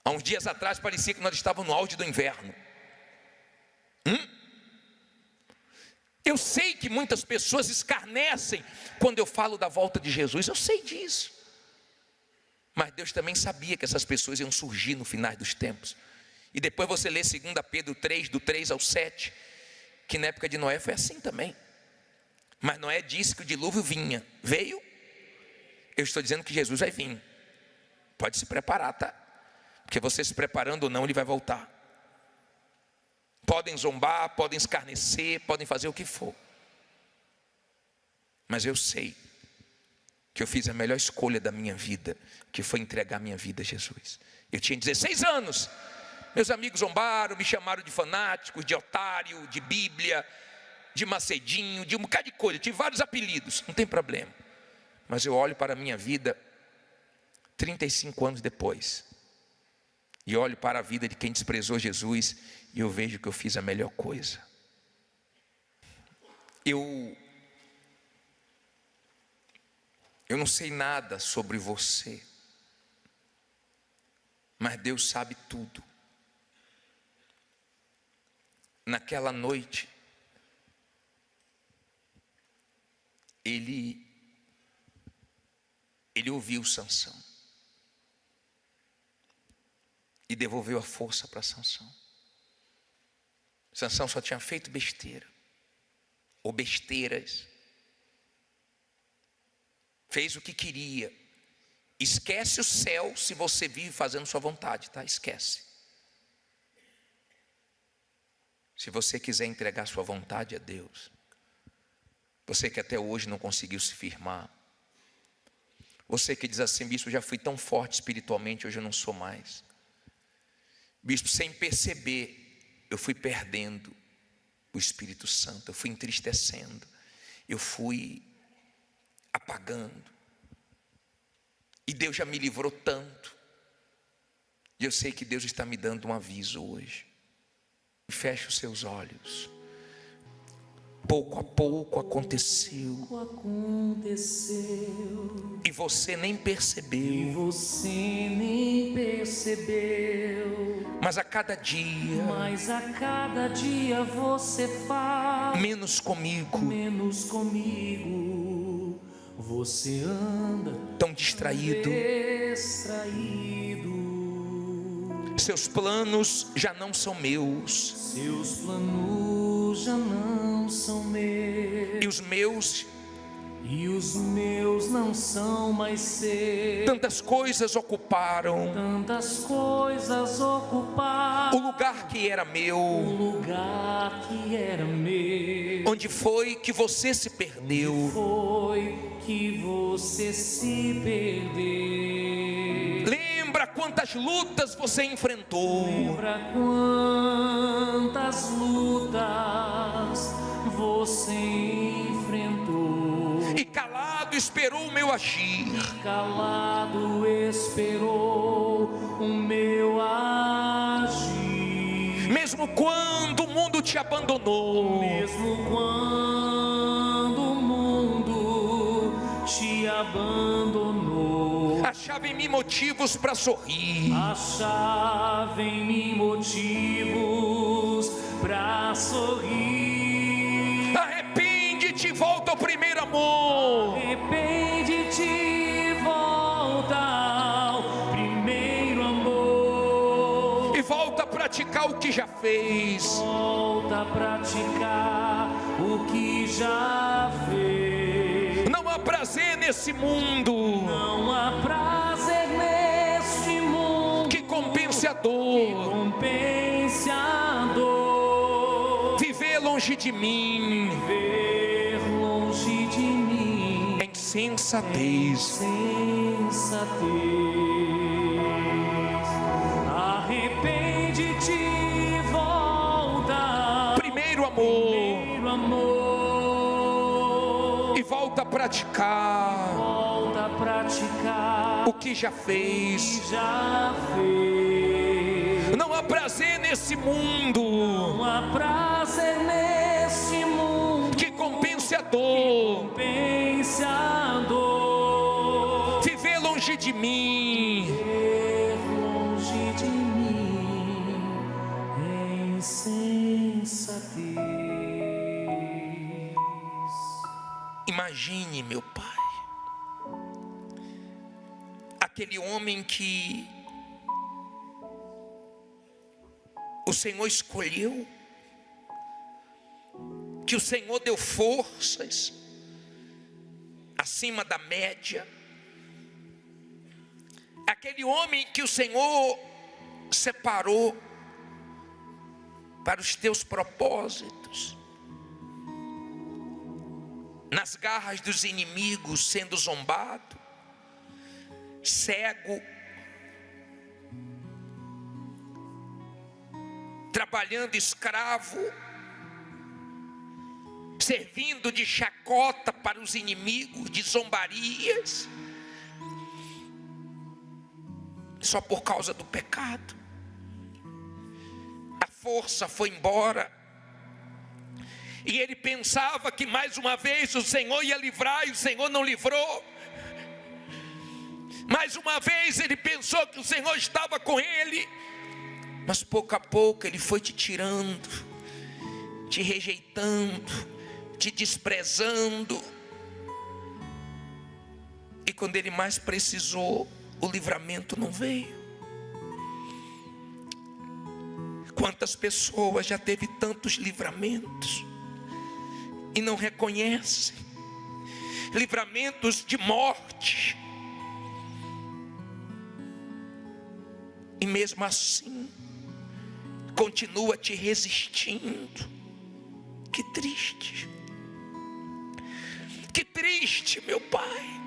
Há uns dias atrás parecia que nós estávamos no auge do inverno. Eu sei que muitas pessoas escarnecem quando eu falo da volta de Jesus, eu sei disso. Mas Deus também sabia que essas pessoas iam surgir no final dos tempos. E depois você lê 2 Pedro 3, do 3 ao 7, que na época de Noé foi assim também. Mas Noé disse que o dilúvio vinha. Veio? Eu estou dizendo que Jesus vai vir. Pode se preparar, tá? Porque você se preparando ou não, Ele vai voltar. Podem zombar, podem escarnecer, podem fazer o que for. Mas eu sei que eu fiz a melhor escolha da minha vida, que foi entregar minha vida a Jesus. Eu tinha 16 anos. Meus amigos zombaram, me chamaram de fanático, de otário, de Bíblia, de macedinho, de um bocado de coisa. Eu tive vários apelidos, não tem problema. Mas eu olho para a minha vida 35 anos depois. E olho para a vida de quem desprezou Jesus e eu vejo que eu fiz a melhor coisa. Eu não sei nada sobre você, mas Deus sabe tudo. Naquela noite, Ele ouviu Sansão e devolveu a força para Sansão. Sansão só tinha feito besteira, ou besteiras. Fez o que queria. Esquece o céu se você vive fazendo sua vontade, tá? Esquece. Se você quiser entregar sua vontade a Deus, você que até hoje não conseguiu se firmar, você que diz assim: bispo, eu já fui tão forte espiritualmente, hoje eu não sou mais. Bispo, sem perceber, eu fui perdendo o Espírito Santo, eu fui entristecendo, eu fui apagando. E Deus já me livrou tanto. E eu sei que Deus está me dando um aviso hoje. Feche os seus olhos. Pouco a pouco aconteceu. E você nem percebeu. Mas a cada dia você faz menos comigo. Você anda tão distraído. Seus planos já não são meus. E os meus e os meus não são mais seus. Tantas coisas ocuparam Tantas coisas ocuparam o lugar que era meu. o lugar que era meu. Onde foi que você se perdeu? Foi que você se perdeu. Lembra quantas lutas você enfrentou? Lembra quantas lutas você enfrentou? E calado esperou o meu agir. Calado esperou o meu agir. Mesmo quando o mundo te abandonou. Mesmo quando o mundo te abandonou. Achava em mim motivos para sorrir. Achava em mim motivos pra sorrir. Arrepende-te e volta ao primeiro amor. Arrepende-te, volta ao primeiro amor. E volta a praticar o que já fez. Volta a praticar o que já fez. Não há prazer nesse mundo Não há prazer neste mundo que compense a dor. compense a dor. Viver longe de mim Ver longe de mim em sensatez. sensatez. Arrepende-te, volta Primeiro amor. primeiro amor. E volta a praticar Volta a praticar o que já fez. que já fez. Não há prazer nesse mundo Não há prazer neste mundo que compense a dor. compense a dor. Viver longe de mim Ver longe de mim em sensatez. Imagine, meu pai, aquele homem que o Senhor escolheu, que o Senhor deu forças acima da média, aquele homem que o Senhor separou para os teus propósitos, nas garras dos inimigos, sendo zombado, cego, trabalhando escravo, servindo de chacota para os inimigos, de zombarias, só por causa do pecado. A força foi embora, e ele pensava que mais uma vez o Senhor ia livrar, e o Senhor não livrou. Mais uma vez ele pensou que o Senhor estava com ele, mas pouco a pouco ele foi te tirando, te rejeitando, te desprezando. E quando ele mais precisou, o livramento não veio. Quantas pessoas já teve tantos livramentos e não reconhecem? Livramentos de morte. E mesmo assim continua te resistindo. Que triste. Que triste, meu pai,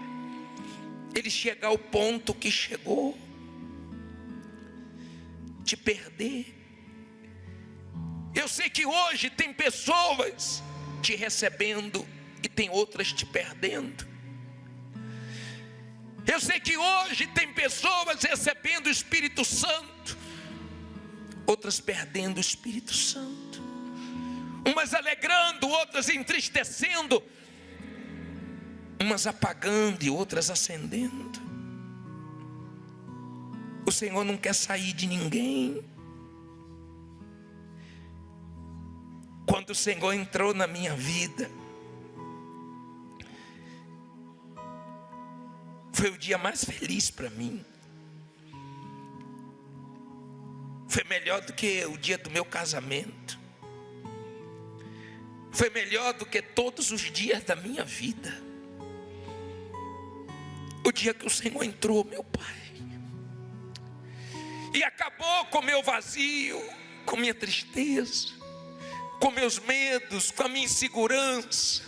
ele chega ao ponto que chegou, te perder. Eu sei que hoje tem pessoas te recebendo e tem outras te perdendo. Eu sei que hoje tem pessoas recebendo o Espírito Santo, outras perdendo o Espírito Santo, umas alegrando, outras entristecendo, umas apagando e outras acendendo. O Senhor não quer sair de ninguém. Quando o Senhor entrou na minha vida, foi o dia mais feliz para mim. Foi melhor do que o dia do meu casamento. Foi melhor do que todos os dias da minha vida. o dia que o Senhor entrou, meu Pai, e acabou com o meu vazio, com minha tristeza, com meus medos, com a minha insegurança.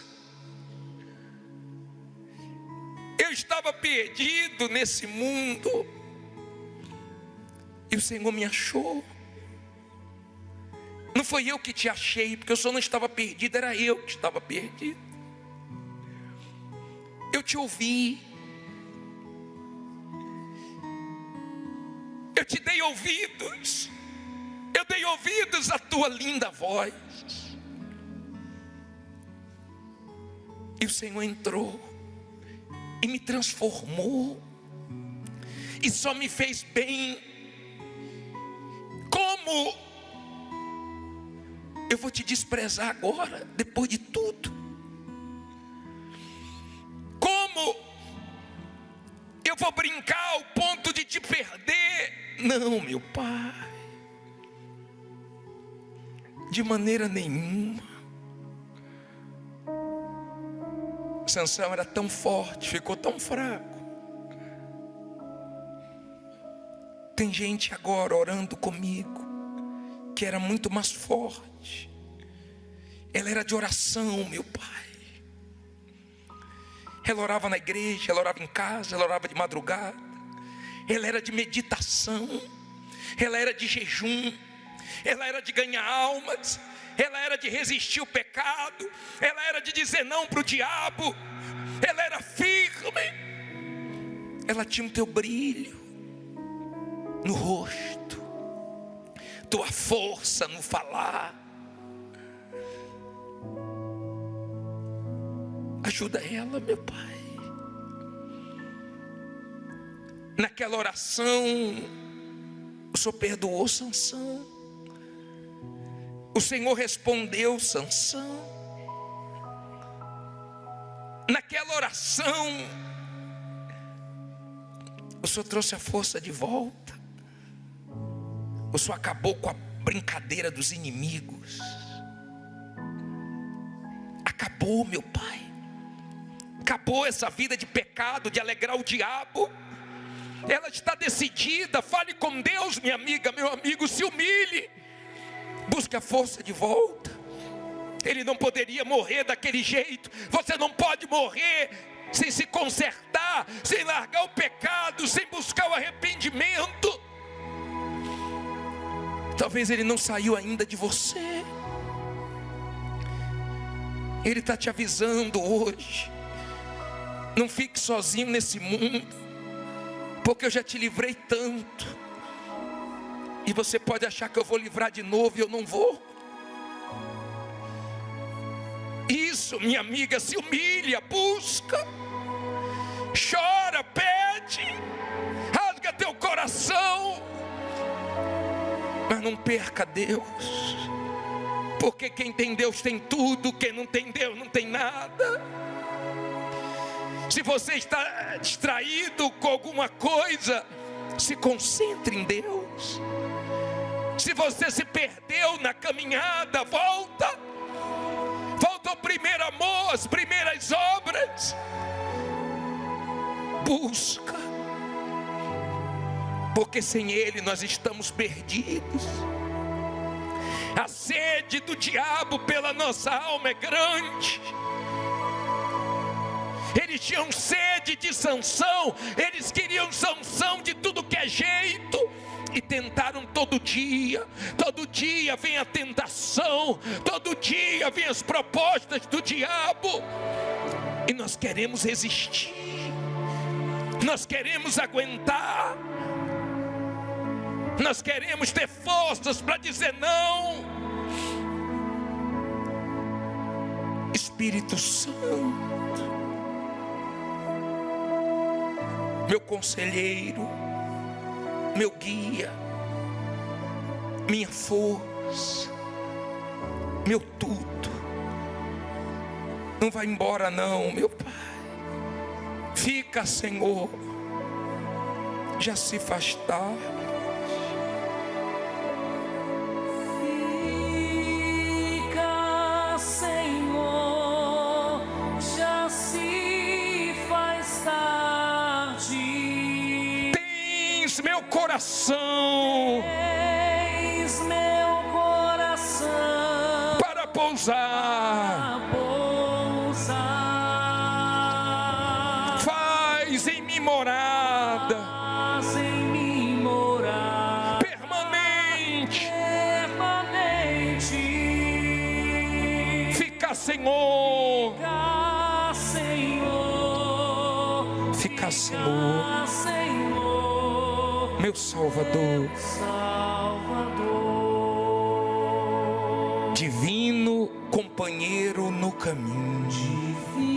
Eu estava perdido nesse mundo, e o Senhor me achou. Não foi eu que te achei, porque eu só não estava perdido, era eu que estava perdido. Eu te ouvi, eu te dei ouvidos, eu dei ouvidos à tua linda voz, e o Senhor entrou e me transformou, e só me fez bem. Como eu vou te desprezar agora, depois de tudo? Como eu vou brincar ao ponto de te perder? Não, meu Pai, de maneira nenhuma. Sansão era tão forte, ficou tão fraco. Tem gente agora orando comigo que era muito mais forte. Ela era de oração, meu Pai. Ela orava na igreja, ela orava em casa, ela orava de madrugada. Ela era de meditação, ela era de jejum, ela era de ganhar almas, ela era de resistir o pecado, ela era de dizer não para o diabo, ela era firme. Ela tinha o teu brilho no rosto, tua força no falar. Ajuda ela, meu Pai. Naquela oração, o Senhor perdoou Sansão. O Senhor respondeu Sansão. Naquela oração, o Senhor trouxe a força de volta. O Senhor acabou com a brincadeira dos inimigos. Acabou, meu Pai. Acabou essa vida de pecado, de alegrar o diabo. Ela está decidida. Fale com Deus, minha amiga, meu amigo. Se humilhe, busque a força de volta. Ele não poderia morrer daquele jeito. Você não pode morrer sem se consertar, sem largar o pecado, sem buscar o arrependimento. Talvez ele não saiu ainda de você. Ele está te avisando hoje. Não fique sozinho nesse mundo, porque eu já te livrei tanto. E você pode achar que eu vou livrar de novo, e eu não vou. Isso, minha amiga, se humilha, busca, chora, pede, rasga teu coração, mas não perca Deus, porque quem tem Deus tem tudo, quem não tem Deus não tem nada. Se você está distraído com alguma coisa, se concentre em Deus. Se você se perdeu na caminhada, volta ao primeiro amor, às primeiras obras. Busca, porque sem Ele nós estamos perdidos. A sede do diabo pela nossa alma é grande. Eles tinham sede de Sansão, eles queriam Sansão de tudo que é jeito, e tentaram todo dia vem a tentação, todo dia vem as propostas do diabo, e nós queremos resistir, nós queremos aguentar, nós queremos ter forças para dizer não. Espírito Santo, meu conselheiro, meu guia, minha força, meu tudo, não vai embora não, meu Pai. Fica, Senhor, já se faz tarde. Fica, Senhor, já se faz tarde. meu coração Eis meu coração para pousar. a pousar. Faz em mim morada Faz em mim morar permanente. permanente. Fica, Senhor. Fica, Senhor. Fica, Senhor, Fica, Senhor, meu Salvador. Salvador. Divino companheiro no caminho. Divino